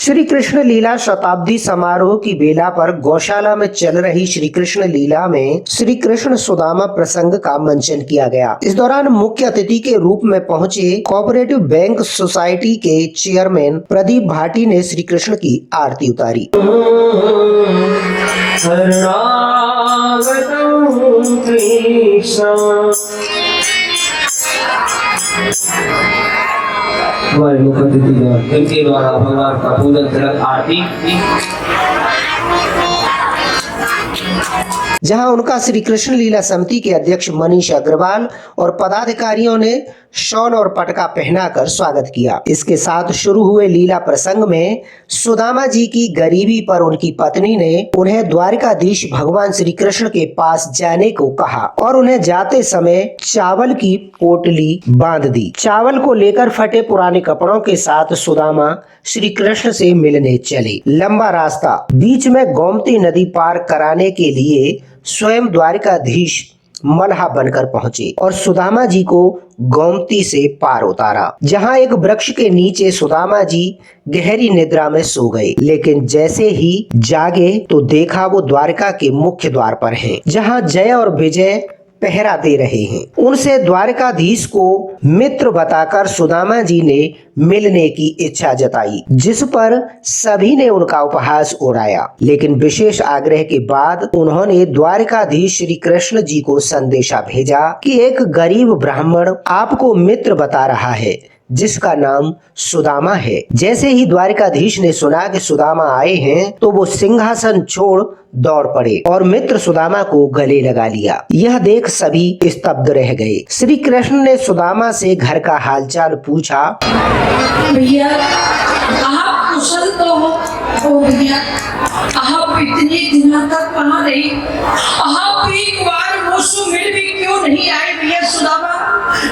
श्री कृष्ण लीला शताब्दी समारोह की बेला पर गौशाला में चल रही श्री कृष्ण लीला में श्री कृष्ण सुदामा प्रसंग का मंचन किया गया। इस दौरान मुख्य अतिथि के रूप में पहुंचे कोऑपरेटिव बैंक सोसाइटी के चेयरमैन प्रदीप भाटी ने श्री कृष्ण की आरती उतारी। हमारे मुख्य अतिथि इनके द्वारा भगवान का पूजन तिलक आरती, जहां उनका श्री कृष्ण लीला समिति के अध्यक्ष मनीष अग्रवाल और पदाधिकारियों ने शॉल और पटका पहनाकर स्वागत किया। इसके साथ शुरू हुए लीला प्रसंग में सुदामा जी की गरीबी पर उनकी पत्नी ने उन्हें द्वारिकाधीश भगवान श्री कृष्ण के पास जाने को कहा और उन्हें जाते समय चावल की पोटली बांध दी। चावल को लेकर फटे पुराने कपड़ों के साथ सुदामा श्री कृष्ण से मिलने चले। लंबा रास्ता, बीच में गोमती नदी पार कराने के लिए स्वयं द्वारिकाधीश मल्हा बनकर पहुंचे और सुदामा जी को गोमती से पार उतारा। जहां एक वृक्ष के नीचे सुदामा जी गहरी निद्रा में सो गए, लेकिन जैसे ही जागे तो देखा वो द्वारका के मुख्य द्वार पर हैं, जहां जय और विजय पहरा दे रहे हैं। उनसे द्वारकाधीश को मित्र बताकर सुदामा जी ने मिलने की इच्छा जताई, जिस पर सभी ने उनका उपहास उड़ाया। लेकिन विशेष आग्रह के बाद उन्होंने द्वारकाधीश श्री कृष्ण जी को संदेशा भेजा कि एक गरीब ब्राह्मण आपको मित्र बता रहा है जिसका नाम सुदामा है। जैसे ही द्वारकाधीश ने सुना कि सुदामा आए हैं तो वो सिंहासन छोड़ दौड़ पड़े और मित्र सुदामा को गले लगा लिया। यह देख सभी स्तब्ध रह गए। श्री कृष्ण ने सुदामा से घर का हालचाल पूछा। भैया आप कुशल तो हो भैया, आप इतने दिनों तक कहाँ रही? आप एक बार मुझसे मिल भी क्यों नहीं आए भैया? सुदामा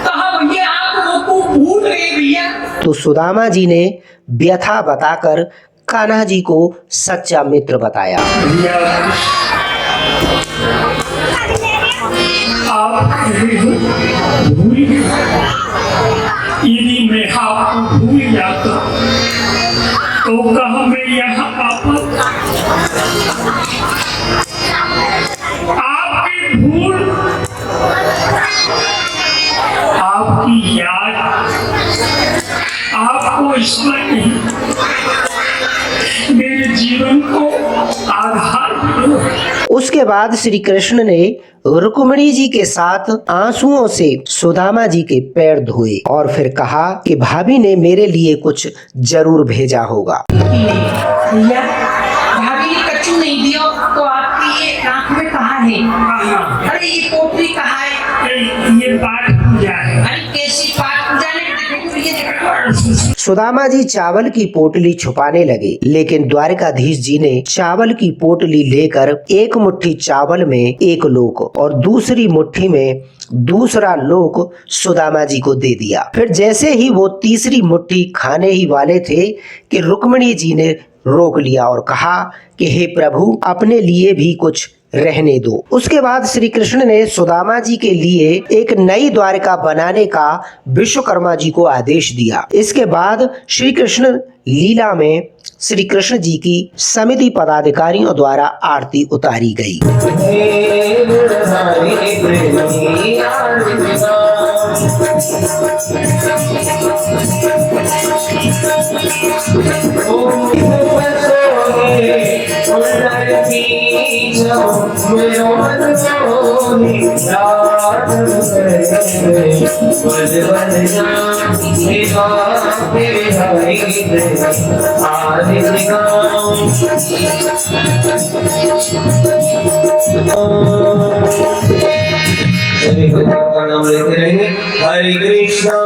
कहा भैया आप मुझको भूल गए भैया। तो सुदामा जी ने व्यथा बताकर कान्हा जी को सच्चा मित्र बताया। आप यदि मैं आपको भूल जाता तो कहाँ मैं यहाँ आपकी भूल, आपकी याद आपको स्मरण नहीं, मेरे जीवन को आधार। उसके बाद श्री कृष्ण ने रुक्मिणी जी के साथ आंसुओं से सुदामा जी के पैर धोए और फिर कहा कि भाभी ने मेरे लिए कुछ जरूर भेजा होगा। भैया भाभी ने कच्चू नहीं दिया तो आपकी ये आँख में कहाँ है? अरे ये पोटली कहाँ है? ये पाठ पूजा है। अरे कैसी पाठ पूजा ने? सुदामा जी चावल की पोटली छुपाने लगे, लेकिन द्वारकाधीश जी ने चावल की पोटली लेकर एक मुट्ठी चावल में एक लोक और दूसरी मुट्ठी में दूसरा लोक सुदामा जी को दे दिया। फिर जैसे ही वो तीसरी मुट्ठी खाने ही वाले थे कि रुक्मिणी जी ने रोक लिया और कहा कि हे प्रभु, अपने लिए भी कुछ रहने दो। उसके बाद श्री कृष्ण ने सुदामा जी के लिए एक नई द्वारिका बनाने का विश्वकर्मा जी को आदेश दिया। इसके बाद श्री कृष्ण लीला में श्री कृष्ण जी की समिति पदाधिकारियों द्वारा आरती उतारी गई। नाम लेते रहेंगे। हरे कृष्णा